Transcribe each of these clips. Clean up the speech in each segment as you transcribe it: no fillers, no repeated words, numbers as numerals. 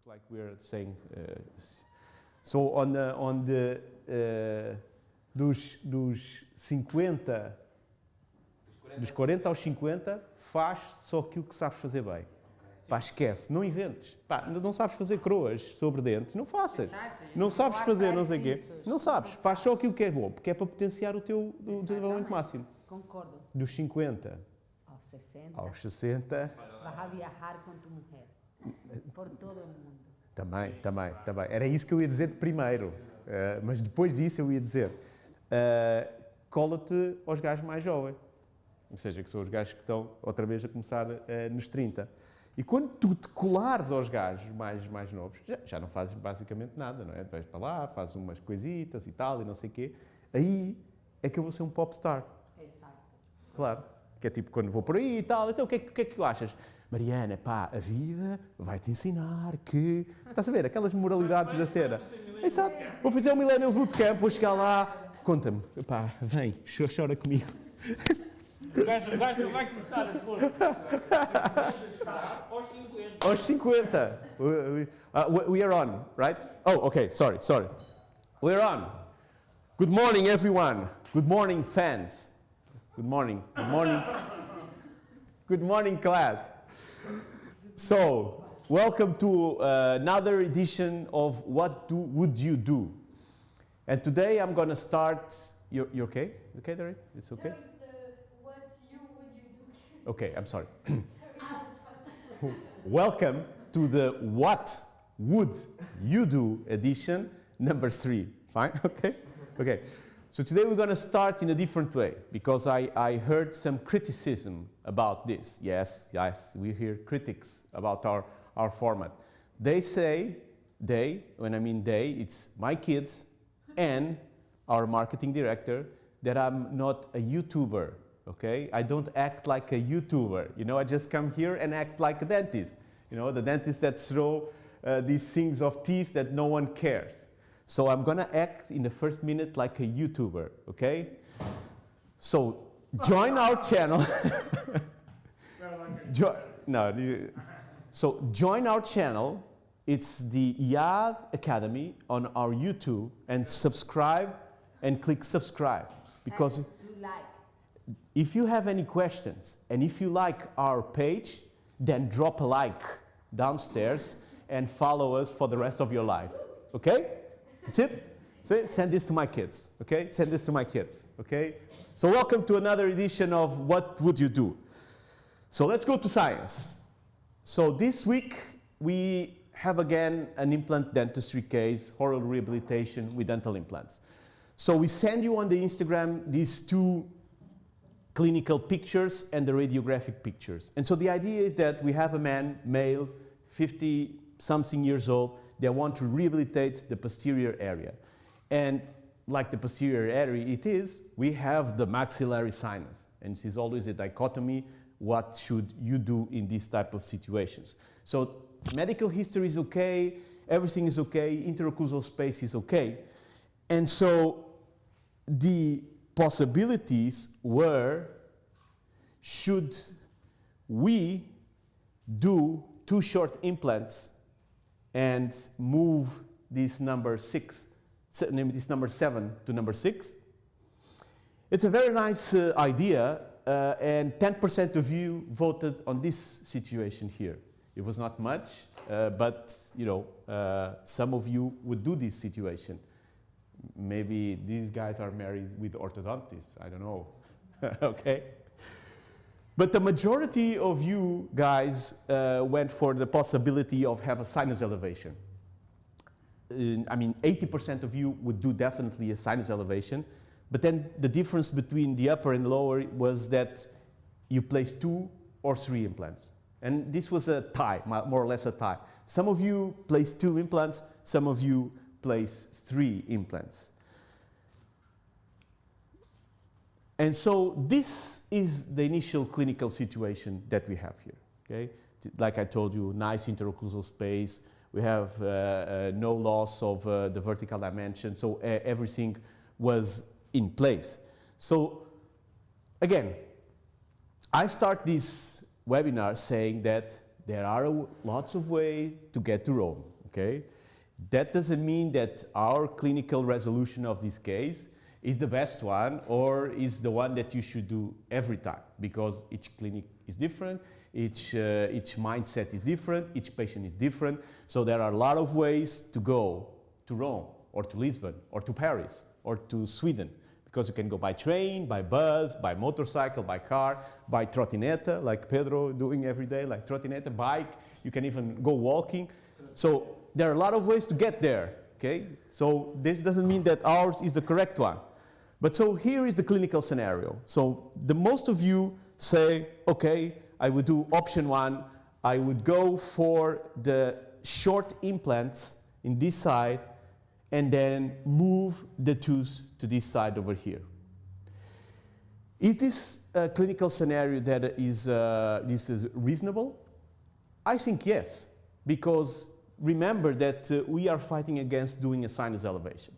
Like we're saying, so on the dos 50, dos 40 aos 50, faz só aquilo que sabes fazer bem. Pá, esquece, não inventes. Pá, não sabes fazer croas sobre dentes, não faças. Exato. Não sabes fazer não sei o quê. Não sabes, faz só aquilo que é bom, porque é para potenciar o teu desenvolvimento máximo. Concordo. Dos 50 aos 60, aos 60, vas a viajar com tua mulher por todo o mundo. Também. Era isso que eu ia dizer de primeiro, mas depois disso eu ia dizer, cola-te aos gajos mais jovens, ou seja, que são os gajos que estão outra vez a começar nos 30. E quando tu te colares aos gajos mais novos, já não fazes basicamente nada, não é? Vais para lá, fazes umas coisitas e tal, e não sei o quê, aí é que eu vou ser um popstar. Exato. Claro, que é tipo quando vou por aí e tal, então o que é que tu achas? Mariana, pá, a vida vai-te ensinar que... Estás a ver? Aquelas moralidades da cena. Exato. Vou fazer o Millennials Bootcamp, vou chegar lá... Conta-me, pá, vem, chora comigo. O gajo vai começar a pôr aos 50. We are on, right? Oh, okay, sorry. We're on. Good morning, everyone. Good morning, fans. Good morning. Good morning, class. So, welcome to another edition of Would You Do? And today I'm going to start... You're okay? You okay, Darren? It's okay? No, it's the what would you do? Okay, I'm sorry. Sorry. Welcome to the What Would You Do edition number 3. Fine? Okay? Okay. So today we're going to start in a different way because I heard some criticism about this. Yes, we hear critics about our format. They say, when I mean they, it's my kids and our marketing director, that I'm not a YouTuber, okay? I don't act like a YouTuber, you know, I just come here and act like a dentist. You know, the dentist that throw these things of teeth that no one cares. So I'm gonna act in the first minute like a YouTuber, okay? So join our channel. So join our channel. It's the IAD Academy on our YouTube, and subscribe and click subscribe. Because if you have any questions and if you like our page, then drop a like downstairs and follow us for the rest of your life, okay? That's it? See? Send this to my kids, okay? Send this to my kids, okay? So welcome to another edition of What Would You Do? So let's go to science. So this week we have again an implant dentistry case, oral rehabilitation with dental implants. So we send you on the Instagram these two clinical pictures and the radiographic pictures. And so the idea is that we have a man, male, 50-something years old, they want to rehabilitate the posterior area. And like the posterior area it is, we have the maxillary sinus. And this is always a dichotomy, what should you do in these type of situations. So medical history is okay, everything is okay, interoclusal space is okay. And so the possibilities were, should we do 2 short implants and move this number 7 to number 6? It's a very nice idea, and 10% of you voted on this situation here. It was not much, but you know, some of you would do this situation. Maybe these guys are married with orthodontists, I don't know, okay? But the majority of you guys went for the possibility of have a sinus elevation. I mean, 80% of you would do definitely a sinus elevation, but then the difference between the upper and lower was that you placed 2 or 3 implants. And this was a tie, more or less a tie. Some of you placed 2 implants, some of you placed 3 implants. And so this is the initial clinical situation that we have here, okay? Like I told you, nice interoclusal space. We have no loss of the vertical dimension, so everything was in place. So again, I start this webinar saying that there are lots of ways to get to Rome, okay? That doesn't mean that our clinical resolution of this case is the best one or is the one that you should do every time, because each clinic is different, each mindset is different, each patient is different. So there are a lot of ways to go to Rome or to Lisbon or to Paris or to Sweden, because you can go by train, by bus, by motorcycle, by car, by trottinetta, like Pedro doing every day, like trottinetta, bike, you can even go walking. So there are a lot of ways to get there, okay? So this doesn't mean that ours is the correct one. But so here is the clinical scenario. So the most of you say, okay, I would do option 1, I would go for the short implants in this side and then move the tooth to this side over here. Is this a clinical scenario that this is reasonable? I think yes, because remember that we are fighting against doing a sinus elevation.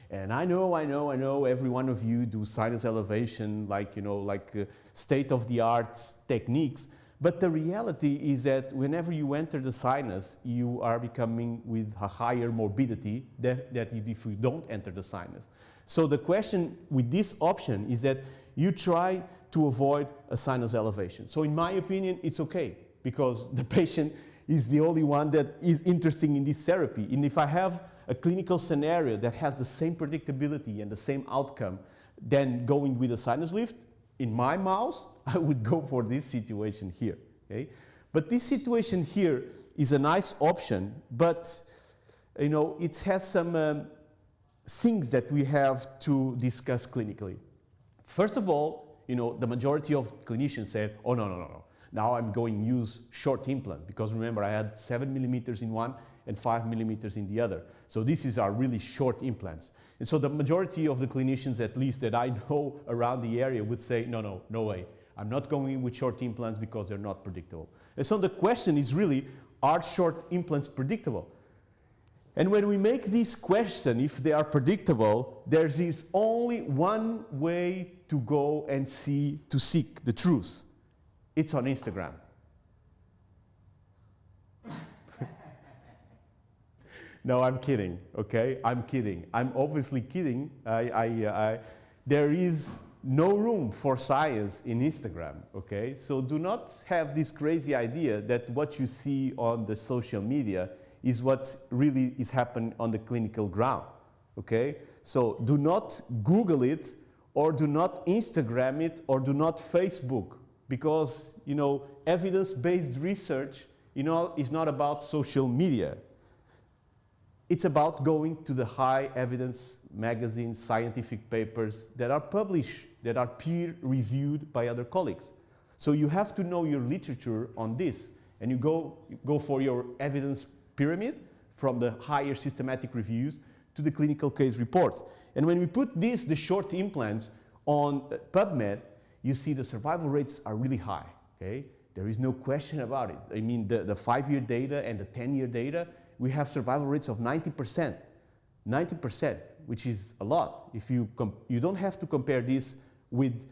And I know every one of you do sinus elevation like, you know, like state-of-the-art techniques, but the reality is that whenever you enter the sinus, you are becoming with a higher morbidity than if you don't enter the sinus. So the question with this option is that you try to avoid a sinus elevation. So in my opinion, it's okay, because the patient is the only one that is interested in this therapy. And if I have a clinical scenario that has the same predictability and the same outcome than going with a sinus lift, in my mouse, I would go for this situation here, okay? But this situation here is a nice option, but you know, it has some things that we have to discuss clinically. First of all, you know, the majority of clinicians say, oh, no. Now I'm going to use short implant, because remember, I had 7 millimeters in one and 5 millimeters in the other. So this is our really short implants. And so the majority of the clinicians, at least that I know around the area, would say, no way. I'm not going with short implants because they're not predictable. And so the question is really, are short implants predictable? And when we make this question, if they are predictable, there's this only one way to go and to seek the truth. It's on Instagram. No, I'm kidding, okay? I'm kidding. I'm obviously kidding. There is no room for science in Instagram, okay? So do not have this crazy idea that what you see on the social media is what really is happening on the clinical ground, okay? So do not Google it, or do not Instagram it, or do not Facebook, because, you know, evidence-based research, you know, is not about social media, it's about going to the high evidence magazines, scientific papers that are published, that are peer reviewed by other colleagues. So you have to know your literature on this, and you go for your evidence pyramid from the higher systematic reviews to the clinical case reports. And when we put the short implants on PubMed, you see the survival rates are really high, okay? There is no question about it. I mean, the 5-year data and the 10-year data, we have survival rates of 90%. 90%, which is a lot. If you don't have to compare this with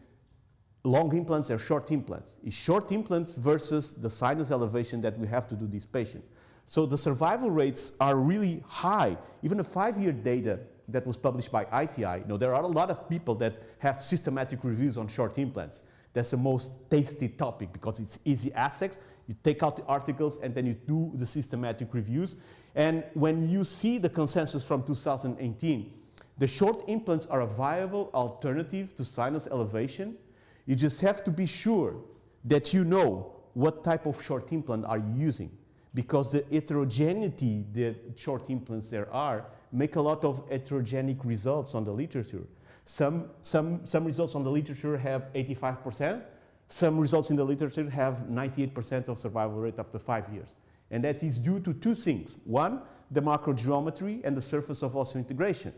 long implants or short implants. It's short implants versus the sinus elevation that we have to do this patient. So the survival rates are really high. Even the 5-year data that was published by ITI, there are a lot of people that have systematic reviews on short implants. That's the most tasty topic because it's easy access. You take out the articles and then you do the systematic reviews. And when you see the consensus from 2018, the short implants are a viable alternative to sinus elevation. You just have to be sure that you know what type of short implant are you using, because the heterogeneity that short implants there are make a lot of heterogenic results on the literature. Some results on the literature have 85%. Some results in the literature have 98% of survival rate after 5 years. And that is due to two things. One, the macrogeometry and the surface of osseointegration.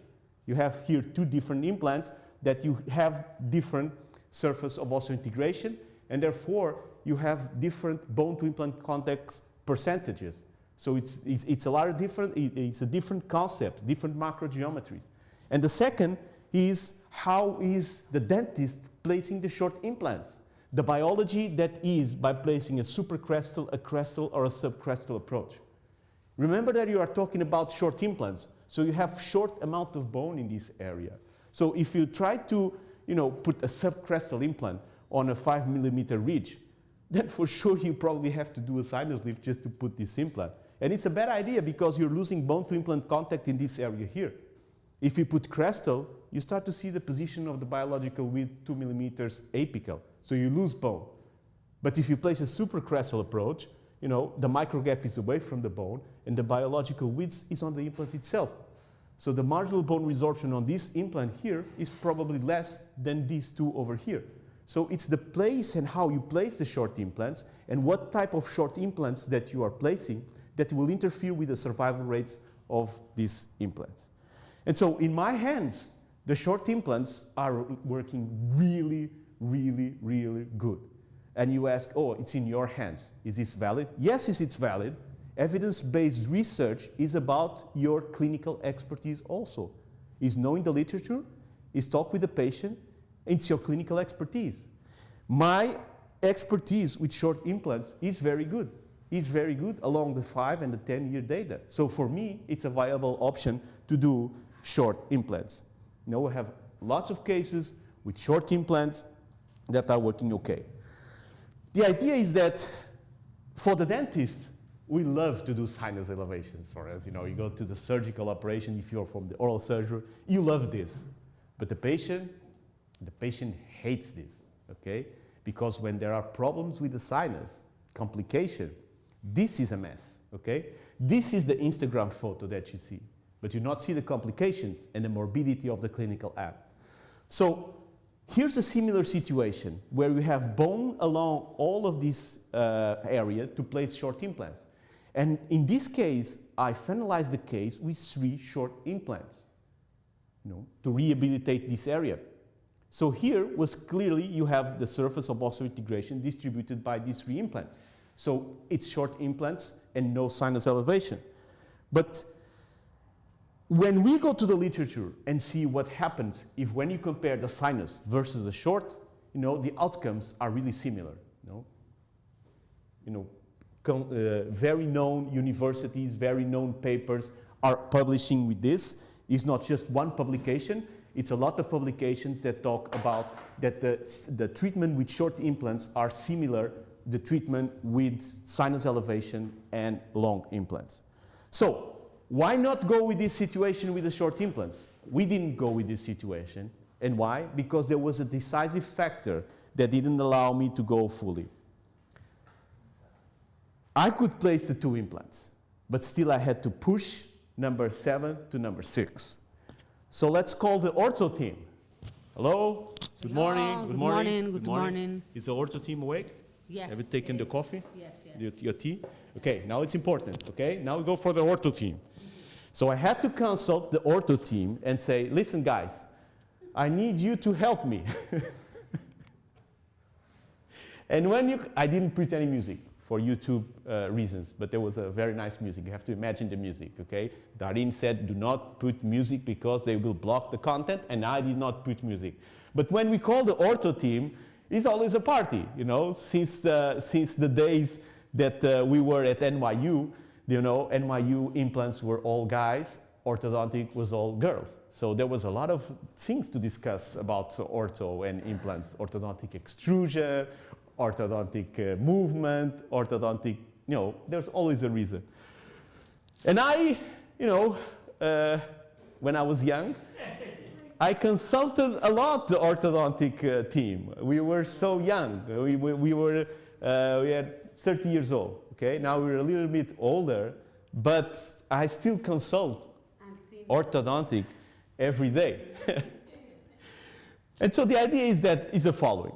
You have here two different implants that you have different surface of osseointegration, and therefore you have different bone-to-implant contact percentages. So it's a lot of different, it's a different concept, different macrogeometries. And the second is how is the dentist placing the short implants? The biology that is by placing a supracrestal, a crestal, or a subcrestal approach. Remember that you are talking about short implants, so you have short amount of bone in this area. So if you try to put a subcrestal implant on a 5mm ridge, then for sure you probably have to do a sinus lift just to put this implant. And it's a bad idea because you're losing bone-to-implant contact in this area here. If you put crestal, you start to see the position of the biological width 2mm apical, so you lose bone. But if you place a supracrestal approach, the microgap is away from the bone and the biological width is on the implant itself. So the marginal bone resorption on this implant here is probably less than these two over here. So it's the place and how you place the short implants and what type of short implants that you are placing that will interfere with the survival rates of these implants. And so in my hands, the short implants are working really, really, really good. And you ask, oh, it's in your hands. Is this valid? Yes, it's valid. Evidence-based research is about your clinical expertise also. Is knowing the literature, is talk with the patient, it's your clinical expertise. My expertise with short implants is very good. It's very good along the 5 and the 10-year data. So for me, it's a viable option to do short implants. We have lots of cases with short implants that are working okay. The idea is that for the dentist, we love to do sinus elevations. For us, you go to the surgical operation, if you're from the oral surgery, you love this. But the patient hates this, okay? Because when there are problems with the sinus, complication, this is a mess, okay? This is the Instagram photo that you see, but you not see the complications and the morbidity of the clinical app. So here's a similar situation where we have bone along all of this area to place short implants. And in this case, I finalized the case with 3 short implants, to rehabilitate this area. So here was clearly you have the surface of osseointegration distributed by these 3 implants. So it's short implants and no sinus elevation. But when we go to the literature and see what happens if when you compare the sinus versus the short, the outcomes are really similar. Very known universities, very known papers are publishing with this. It's not just one publication, it's a lot of publications that talk about that the treatment with short implants are similar to the treatment with sinus elevation and long implants. So why not go with this situation with the short implants? We didn't go with this situation. And why? Because there was a decisive factor that didn't allow me to go fully. I could place the 2 implants, but still I had to push number 7 to number 6. So let's call the Ortho Team. Hello, good morning, Good morning, good morning. Is the Ortho Team awake? Yes. Have you taken the yes, coffee? Yes, yes. Your tea? Okay, now it's important, okay? Now we go for the Ortho Team. So I had to consult the Ortho Team and say, listen guys, I need you to help me. And I didn't put any music for YouTube reasons, but there was a very nice music. You have to imagine the music, okay? Darin said, do not put music because they will block the content, and I did not put music. But when we call the Ortho Team, it's always a party, you know, since the days that we were at NYU, you know, NYU implants were all guys, orthodontic was all girls. So there was a lot of things to discuss about ortho and implants, orthodontic extrusion, orthodontic movement, orthodontic, you know, there's always a reason. And I, you know, when I was young, I consulted a lot the orthodontic team. We were so young. We had 30 years old. Okay, now we're a little bit older, but I still consult orthodontic every day. And so the idea is the following.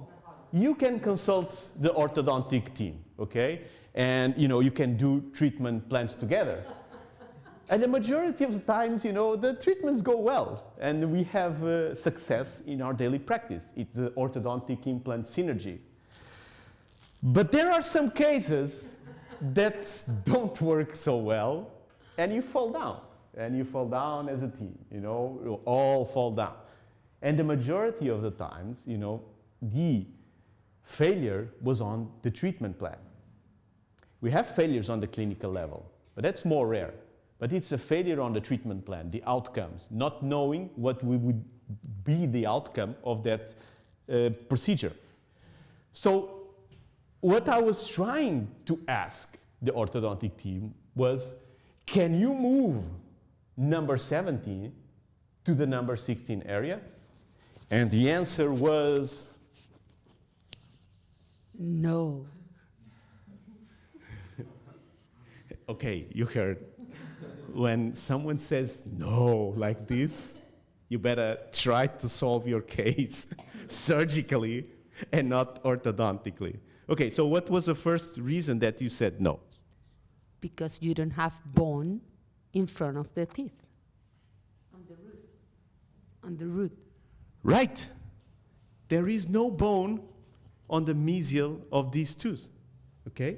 You can consult the orthodontic team, okay? And you know, you can do treatment plans together. And the majority of the times, you know, the treatments go well, and we have success in our daily practice. It's the orthodontic implant synergy. But there are some cases that don't work so well, and you fall down. And you fall down as a team, you know, you all fall down. And the majority of the times, you know, the failure was on the treatment plan. We have failures on the clinical level, but that's more rare. But it's a failure on the treatment plan, the outcomes, not knowing what would be the outcome of that procedure. So what I was trying to ask the orthodontic team was, can you move number 17 to the number 16 area? And the answer was No. okay, you heard. When someone says no like this, you better try to solve your case surgically and not orthodontically. Okay, so what was the first reason that you said no? Because you don't have bone in front of the teeth. On the root. On the root. Right. There is no bone on the mesial of these tooth. Okay?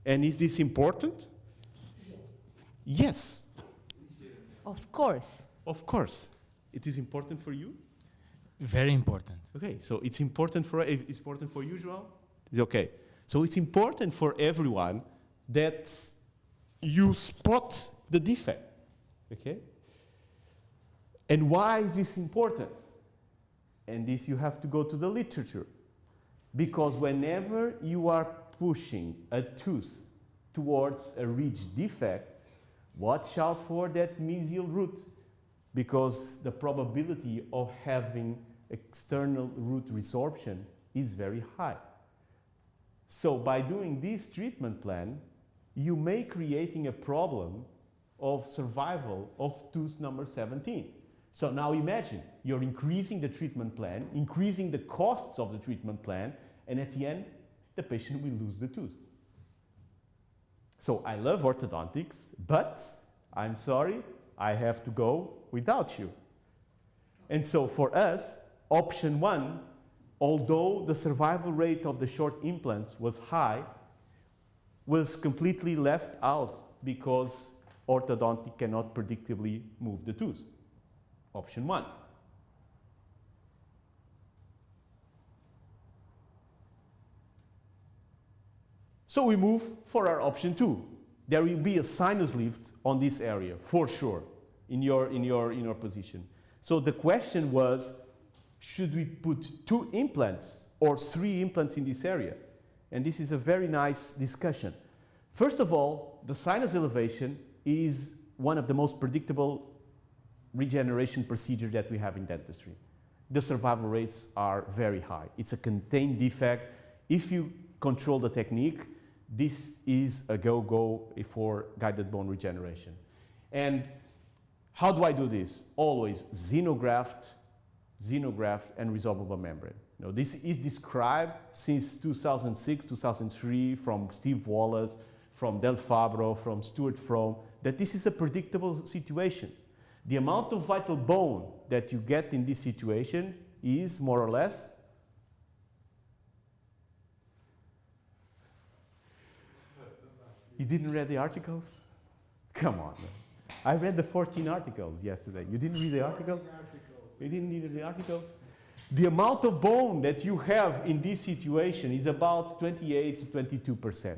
And is this important? Yes. Of course. Of course. It is important for you? Very important. Okay, so it's important for you, João? Okay. So it's important for everyone that you spot the defect. Okay? And why is this important? And this you have to go to the literature. Because whenever you are pushing a tooth towards a ridge defect, watch out for that mesial root, because the probability of having external root resorption is very high. So by doing this treatment plan, you may creating a problem of survival of tooth number 17. So now imagine, you're increasing the treatment plan, increasing the costs of the treatment plan, and at the end, the patient will lose the tooth. So I love orthodontics, but I'm sorry, I have to go without you. And so for us, option 1, although the survival rate of the short implants was high, was completely left out because orthodontic cannot predictably move the tooth. Option 1. So we move for our option 2. There will be a sinus lift on this area, for sure, in your position. So the question was, should we put 2 implants or 3 implants in this area? And this is a very nice discussion. First of all, the sinus elevation is one of the most predictable regeneration procedures that we have in dentistry. The survival rates are very high. It's a contained defect. If you control the technique, this is a go-go for guided bone regeneration. And How do I do this? Always xenograft, and resorbable membrane. You know, this is described since 2006, 2003 from Steve Wallace, from Del Fabro, from Stuart Frome, that this is a predictable situation. The amount of vital bone that you get in this situation is more or less You didn't read the articles? Come on, man. I read the 14 articles yesterday. You didn't read the articles? You didn't read the articles? The amount of bone that you have in this situation is about 28 to 22%.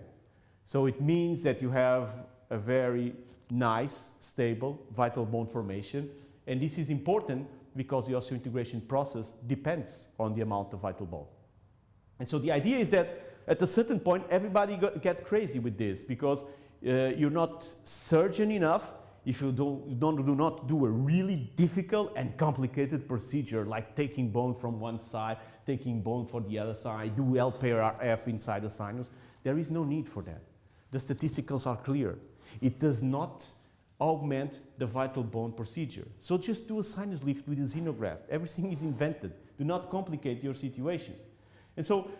So it means that you have a very nice, stable, vital bone formation. And this is important because the osseointegration process depends on the amount of vital bone. And so the idea is that at a certain point, everybody get crazy with this because you're not surgeon enough if you do not do a really difficult and complicated procedure like taking bone from one side, taking bone for the other side, do LPRF inside the sinus. There is no need for that. The statisticals are clear. It does not augment the vital bone procedure. So just do a sinus lift with a xenograft. Everything is invented. Do not complicate your situations. And so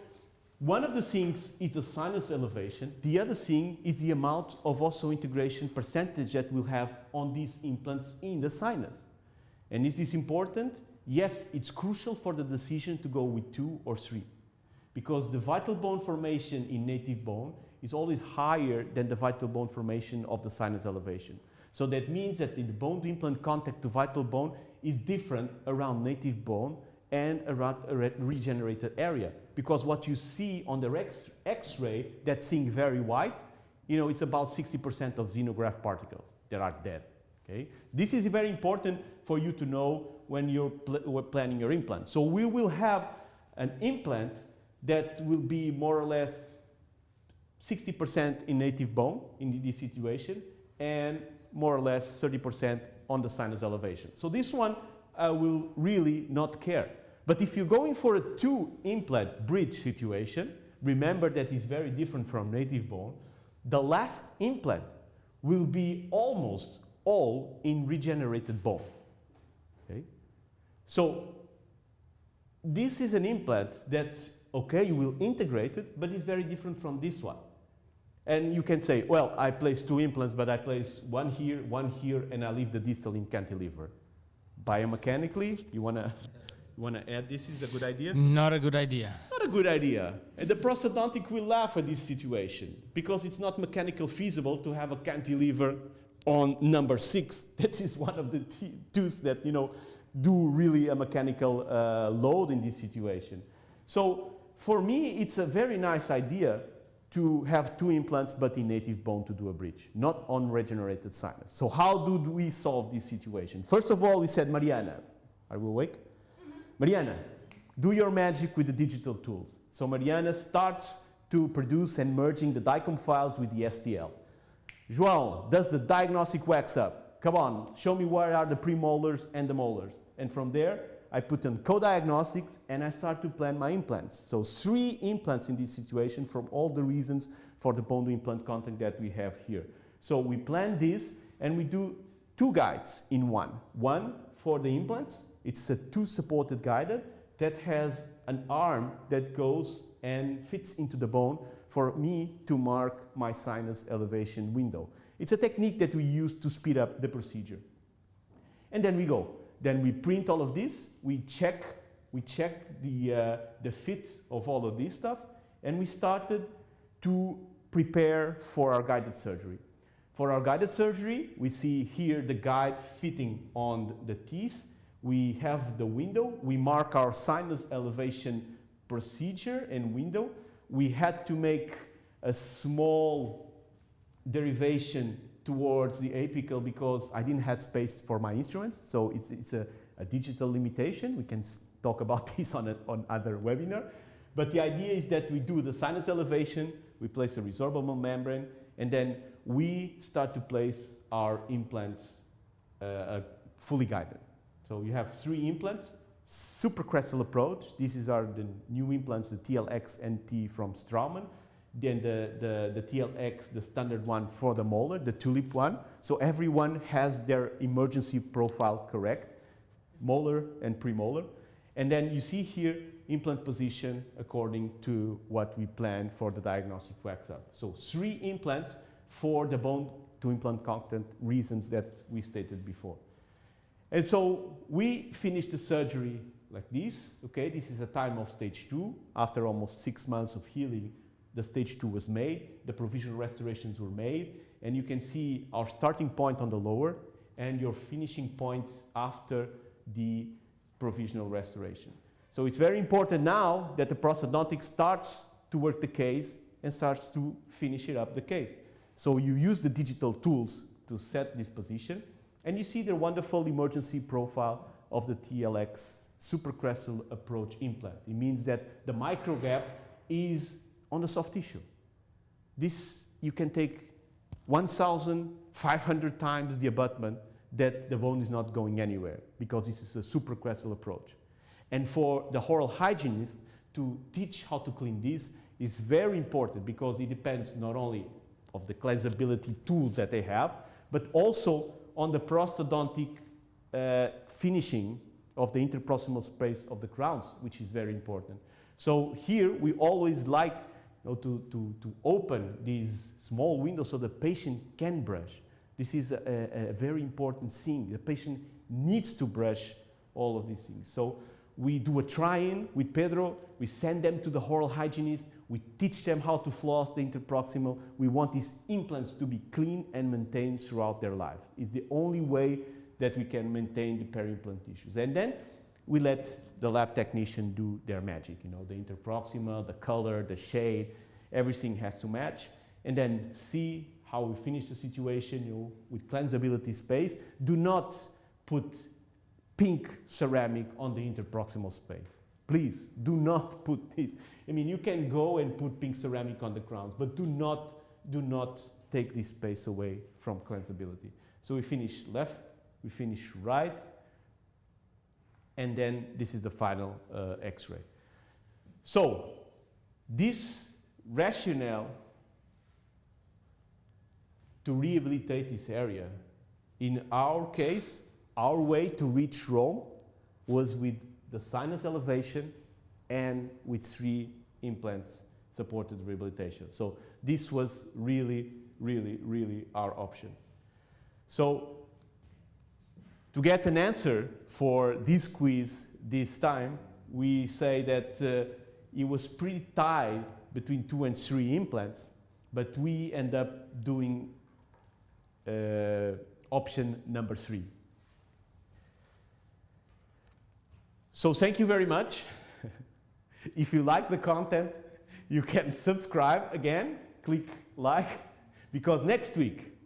one of the things is the sinus elevation. The other thing is the amount of osseointegration percentage that we'll have on these implants in the sinus. And is this important? Yes, it's crucial for the decision to go with 2 or 3 because the vital bone formation in native bone is always higher than the vital bone formation of the sinus elevation. So that means that the bone to implant contact to vital bone is different around native bone and around a regenerated area. Because what you see on the X-ray, that's seeing very white, you know, it's about 60% of xenograft particles that are dead. Okay? This is very important for you to know when you're planning your implant. So we will have an implant that will be more or less 60% in native bone in this situation and more or less 30% on the sinus elevation. So this one I will really not care. But if you're going for a 2-implant bridge situation, remember that it's very different from native bone. The last implant will be almost all in regenerated bone. Okay? So this is an implant that, okay, you will integrate it, but it's very different from this one. And you can say, well, I place 2 implants, but I place one here, and I leave the distal in cantilever. Biomechanically, you want to add this is a good idea? Not a good idea. It's not a good idea. And the prosthodontic will laugh at this situation because it's not mechanical feasible to have a cantilever on number 6. That is one of the tooths that, you know, do really a mechanical load in this situation. So for me, it's a very nice idea to have 2 implants but in native bone to do a bridge, not on regenerated sinus. So how do we solve this situation? First of all, we said, Mariana, are we awake? Mariana, do your magic with the digital tools. So Mariana starts to produce and merging the DICOM files with the STLs. João does the diagnostic wax up. Come on, show me where are the premolars and the molars. And from there, I put on co-diagnostics and I start to plan my implants. So 3 implants in this situation from all the reasons for the bone to implant contact that we have here. So we plan this and we do 2 guides in one. One for the implants. It's a 2-supported guide that has an arm that goes and fits into the bone for me to mark my sinus elevation window. It's a technique that we use to speed up the procedure. And then we go. Then we print all of this, we check the fit of all of this stuff, and we started to prepare for our guided surgery. For our guided surgery, we see here the guide fitting on the teeth. We have the window. We mark our sinus elevation procedure and window. We had to make a small derivation towards the apical because I didn't have space for my instruments. So it's a digital limitation. We can talk about this on other webinar. But the idea is that we do the sinus elevation, we place a resorbable membrane, and then we start to place our implants fully guided. So you have 3 implants, supracrestal approach. These are the new implants, the TLX and T from Straumann. than the TLX, the standard one for the molar, the tulip one. So everyone has their emergency profile correct, molar and premolar. And then you see here implant position according to what we planned for the diagnostic wax up. So 3 implants for the bone to implant content reasons that we stated before. And so we finished the surgery like this. Okay, this is a time of stage 2. After almost 6 months of healing, the stage 2 was made, the provisional restorations were made, and you can see our starting point on the lower and your finishing points after the provisional restoration. So it's very important now that the prosthodontic starts to work the case and starts to finish it up the case. So you use the digital tools to set this position, and you see the wonderful emergency profile of the TLX supracrustal approach implant. It means that the micro gap is on the soft tissue. This you can take 1,500 times the abutment that the bone is not going anywhere, because this is a supracrustal approach. And for the oral hygienist to teach how to clean this is very important, because it depends not only of the cleansability tools that they have, but also on the prosthodontic finishing of the interproximal space of the crowns, which is very important. So here we always like to open these small windows so the patient can brush. This is a very important thing. The patient needs to brush all of these things. So we do a try-in with Pedro, we send them to the oral hygienist, we teach them how to floss the interproximal. We want these implants to be clean and maintained throughout their life. It's the only way that we can maintain the peri-implant tissues. And then we let the lab technician do their magic. You know, the interproximal, the color, the shade, everything has to match. And then see how we finish the situation, you know, with cleansability space. Do not put pink ceramic on the interproximal space. Please, do not put this. I mean, you can go and put pink ceramic on the crowns, but do not take this space away from cleansability. So we finish left, we finish right, and then this is the final X-ray. So this rationale to rehabilitate this area, in our case, our way to reach Rome was with the sinus elevation and with 3 implants supported rehabilitation. So this was really, really, really our option. So to get an answer for this quiz this time, we say that it was pretty tight between 2 and 3 implants, but we end up doing option number 3. So thank you very much. If you like the content, you can subscribe again, click like, because next week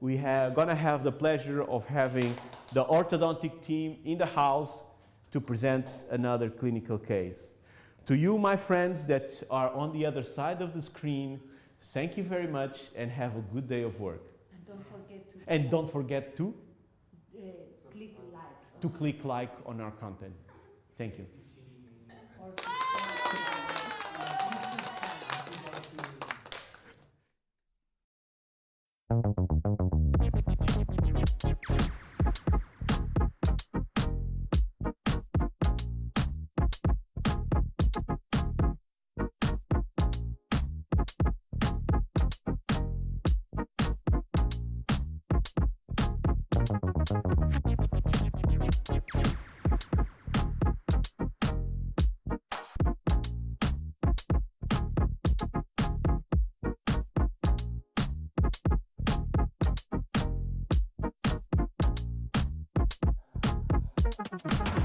we are gonna have the pleasure of having the orthodontic team in the house to present another clinical case. To you, my friends that are on the other side of the screen, thank you very much and have a good day of work. And don't forget to Click like. to click like on our content. Thank you. Thank you.